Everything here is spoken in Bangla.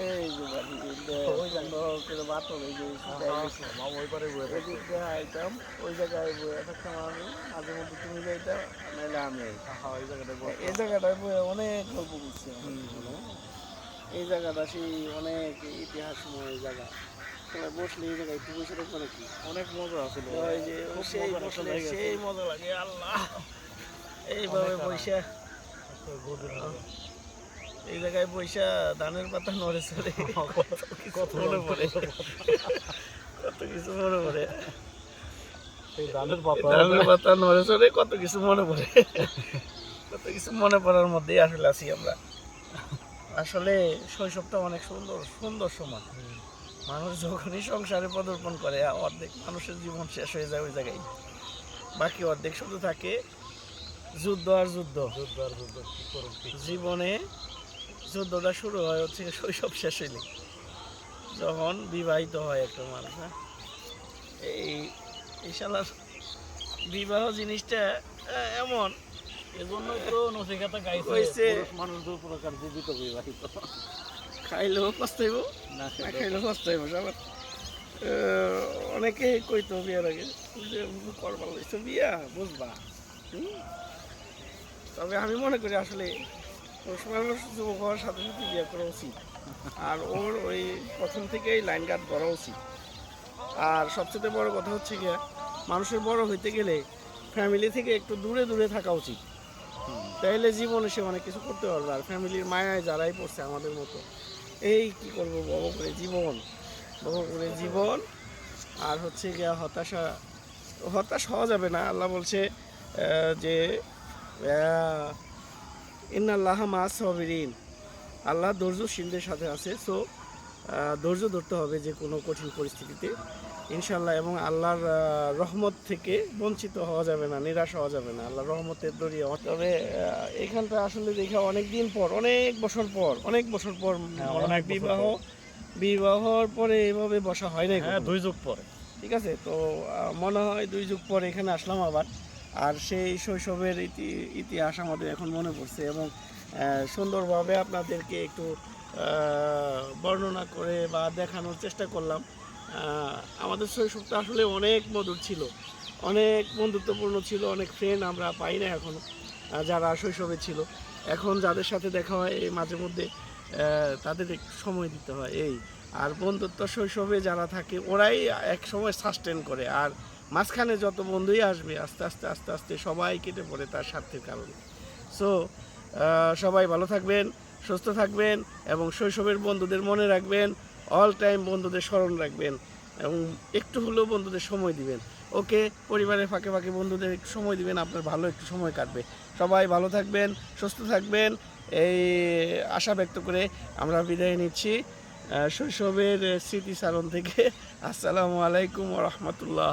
এই যে বাড়ি ওই করে বাতল এই যে ওই পারে এদিক দিয়ে আইতাম ওই জায়গায় বয়ে থাকতাম আমি মাঝে মধ্যে তুমি যাইতাম নাহলে আমি ওই জায়গাটা এই জায়গাটায় বয়ে অনেক গল্প করছি এই জায়গাটা সেই অনেক ইতিহাসময় জায়গা তোমার বসলে এই জায়গায় একটু বসে থাকবে নাকি অনেক মজা আছিল ওই যে সেই বসলে সেই মজা লাগে আল্লাহ এইভাবে বৈশা এই জায়গায় বৈশা ধানের পাতা নড়ে চড়ে কত মনে পড়ে কত কিছু মনে পড়ে ধানের পাতা নড়ে চড়ে কত কিছু মনে পড়ে কত কিছু মনে পড়ার মধ্যেই আসলে আছি আমরা আসলে শৈশবটা অনেক সুন্দর সুন্দর সময় মানুষ যখনই সংসারে পদার্পণ করে অর্ধেক মানুষের জীবন শেষ হয়ে যায় ওই জায়গায় বাকি অর্ধেক শুধু থাকে যুদ্ধ আর যুদ্ধ জীবনে যুদ্ধটা শুরু হয় হচ্ছে শৈশব শেষ হইলে যখন বিবাহিত হয় একটা মানুষ। এই শালার বিবাহ জিনিসটা এমন এজন্যই তো নসিকাতা গাইছে মানুষ দু প্রকার জীবিত বিবাহিত খাইলেও পস্তাইব না খাইলেও পস্তাইব সবার অনেকে কইতো বিয়ার আগে যে করবার লইছো বিয়া বুঝবা তবে আমি মনে করি আসলে মানুষ যুবক হওয়ার সাথে সাথে বিয়ে করা উচিত আর ওর ওই প্রথম থেকেই লাইন গার্ড করা উচিত। আর সবচেয়ে বড় কথা হচ্ছে গিয়া মানুষের বড় হইতে গেলে ফ্যামিলি থেকে একটু দূরে দূরে থাকা উচিত, তাইলে জীবনে সে অনেক কিছু করতে পারবে। আর ফ্যামিলির মায়ায় যারাই পড়ছে আমাদের মতো এই কি করবো বড় করে জীবন আর হচ্ছে গিয়া হতাশ হওয়া যাবে না। আল্লাহ বলছে যে ইন্নাল্লাহ মা সাবিরিন, আল্লাহ ধৈর্যশীলদের সাথে আছে। সো ধৈর্য ধরতে হবে যে কোনো কঠিন পরিস্থিতিতে ইনশাল্লাহ, এবং আল্লাহর রহমত থেকে বঞ্চিত হওয়া যাবে না, নিরাশ হওয়া যাবে না, আল্লাহর রহমতের দরিয়া। তবে এখানটা আসলে দেখা অনেক দিন পর অনেক বছর পর বিবাহর পরে এভাবে বসা হয় না, 2 যুগ পরে ঠিক আছে। তো মনে হয় 2 যুগ পর এখানে আসলাম আবার, আর সেই শৈশবের ইতিহাস আমাদের এখন মনে পড়ছে এবং সুন্দরভাবে আপনাদেরকে একটু বর্ণনা করে বা দেখানোর চেষ্টা করলাম। আমাদের শৈশবটা আসলে অনেক মধুর ছিল, অনেক বন্ধুত্বপূর্ণ ছিল, অনেক ফ্রেন্ড আমরা পাই না এখনও যারা শৈশবে ছিল। এখন যাদের সাথে দেখা হয় এই মাঝে মধ্যে তাদের একটু সময় দিতে হয় এই। আর বন্ধুত্ব শৈশবে যারা থাকে ওরাই এক সময় সাস্টেন করে, আর মাঝখানে যত বন্ধুই আসবে আস্তে আস্তে আস্তে আস্তে সবাই কেটে পড়ে তার স্বার্থের কারণে। সো সবাই ভালো থাকবেন, সুস্থ থাকবেন এবং শৈশবের বন্ধুদের মনে রাখবেন, অল টাইম বন্ধুদের স্মরণ রাখবেন এবং একটু হলেও বন্ধুদের সময় দিবেন। ওকে, পরিবারের ফাঁকে ফাঁকে বন্ধুদের একটু সময় দিবেন, আপনার ভালো একটু সময় কাটবে। সবাই ভালো থাকবেন, সুস্থ থাকবেন এই আশা ব্যক্ত করে আমরা বিদায় নিচ্ছি শৈশবের স্মৃতিচারণ থেকে। আসসালামু আলাইকুম ওয়া রাহমাতুল্লাহ।